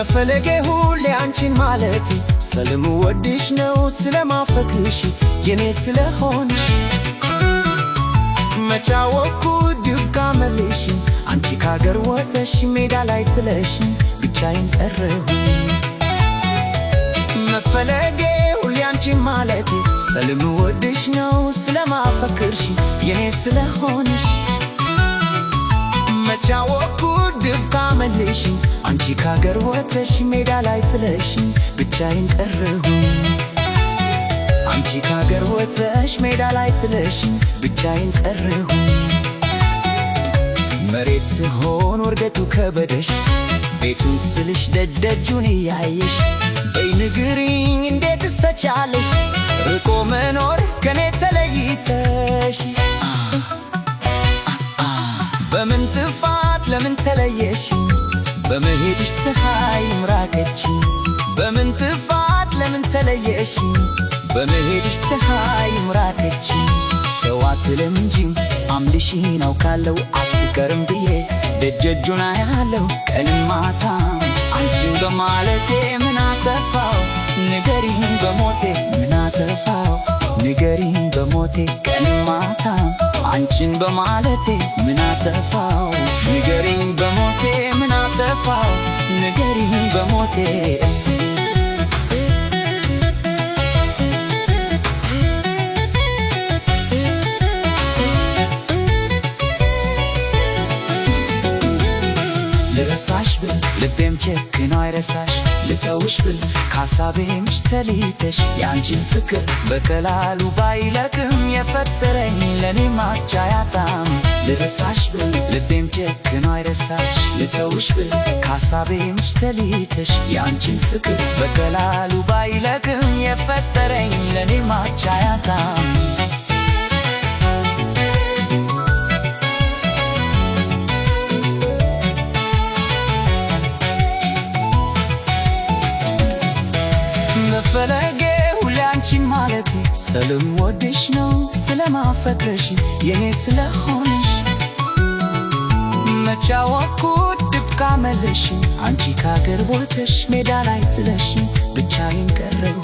መፈለጌ ሁሌ አንቺን ማለቴ ስለምወድሽ ነው ስለማፈቅርሽ የኔ ስለሆንሽ መቻወኩ ድጋ መልሽ አንቺ ካገር ወተሽ ሜዳ ላይ ትለሽ ብቻዬን ቀረሁ መፈለጌ ሁሌ አንቺን ማለቴ ስለምወድሽ ነው ስለማፈቅርሽ የኔ ስለሆንሽ መቻወኩ ድጋ መልሽ አንቺ ካገር ወተሽ ሜዳ ላይ ትለሽ ብቻዬን ቀረሁ አንቺ ካገር ወተሽ ሜዳ ላይ ትለሽ ብቻዬን ቀረሁ መሬት ስሆን ወርገቱ ከበደሽ ቤቱን ስልሽ ደደጁን እያየሽ በይ ንገሪኝ እንዴትስ ተቻለሽ ርቆ መኖር ከኔ ተለይተሽ በምን ጥፋት ለምን ተለየሽ በመሄድሽ ፀሐይም ራቀች በምን ጥፋት ለምን ተለየሽ በመሄድሽ ፀሐይም ራቀች ሰው አትልም እንጂ አምልሽን አውቃለሁ አትቀርም ብዬ ደጀጁን አያለሁ ቀንም ማታም አንቺን በማለቴ ምን አጠፋው ንገሪኝ በሞቴ ምን አጠፋው ንገሪኝ በሞቴ ቀንም ማታም አንቺን በማለቴ ምን አጠፋው ንገሪኝ በሞቴ ምን አጠፋው ንገሪኝ በሞቴ ልረሳሽ ብል ልቤም ጨክኖ አይረሳሽ ልተውሽ ብል ካሳቤም ተለይተሽ የአንቺን ፍቅር በቀላሉ ባይለቅም የፈጠረኝ ለኔ ማቻ ያጣም ልረሳሽ ብል ልቤም ጨክኖ አይረሳሽ ልተውሽ ብል ካሳቤም ተለይተሽ የአንቺን ፍቅር በቀላሉ ባይለቅም የፈጠረኝ ለኔ ማቻ ያጣም መፈለጌ ሁሌ አንቺን ማለቴ ስለምወድሽ ነው ስለማፈቅርሽ የኔ ስለሆንሽ መቻወኩት ድብቃ መልሽ አንቺ ካገር ወተሽ ሜዳ ላይ ትለሽ ብቻዬን ቀረሁ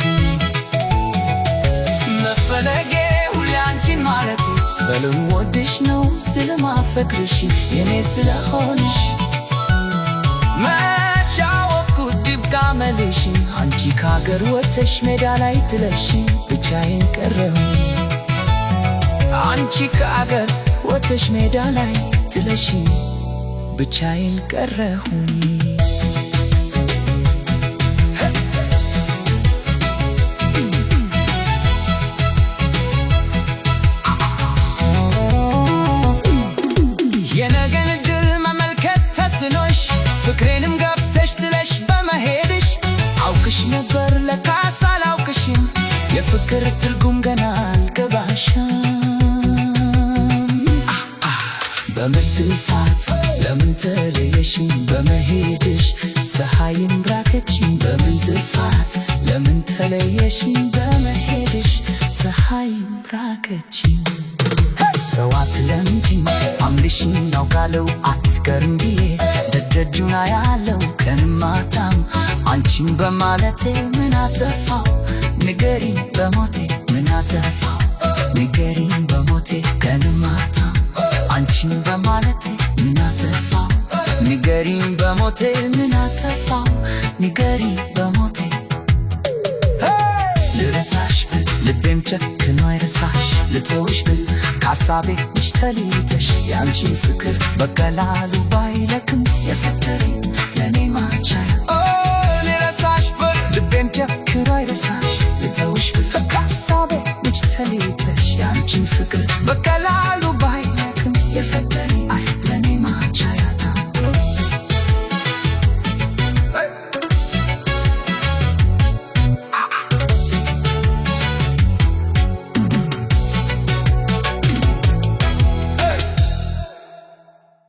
መፈለጌ ሁሌ አንቺን ማለቴ ስለምወድሽ ነው ስለማፈቅርሽ የኔ ስለሆንሽ መልሽ አንቺ ካገር ወተሽ ሜዳ ላይ ትለሽ ብቻዬን ቀረሁ አንቺ ካገር ወተሽ ሜዳ ላይ ትለሽ ብቻዬን ቀረሁ የነገን ድል መመልከት ተስኖሽ ፍቅሬንም ገፍተሽ ትለሽ በመሄድሽ አውቅሽ ነበር ለካስ አላውቅሽም የፍቅር ትርጉም ገና አልገባሽም በምን ጥፋት ለምን ተለየሽኝ በመሄድሽ ፀሐይም ራቀችኝ በምን ጥፋት ለምን ተለየሽኝ በመሄድሽ ፀሐይም ራቀችኝ ሰው አትለምጂኝ አምልሽኝ አውቃለሁ አትቀርም ብዬ ደጀጁን አያለሁ ቀንም ማታም አንቺን በማለቴ ምን አጠፋው ንገሪኝ በሞቴ ምን አጠፋው ንገሪኝ በሞቴ ቀንም ማታም አንቺን በማለቴ ምን አጠፋው ንገሪኝ በሞቴ ምን አጠፋው ንገሪኝ በሞቴ ልረሳሽ ብል ልቤም ጨክኖ አይረሳሽ ልተውሽ ብል ካሳቤ ተለይተሽ የአንቺን ፍቅር በቀላሉ ባይለቅም የፈጠረኝ ለኔ ማቻ ልረሳሽ ብል ልቤም ጨክኖ አይረሳሽ ልተውሽ ብል ካሳቤ ተለይተሽ የአንቺን ፍቅር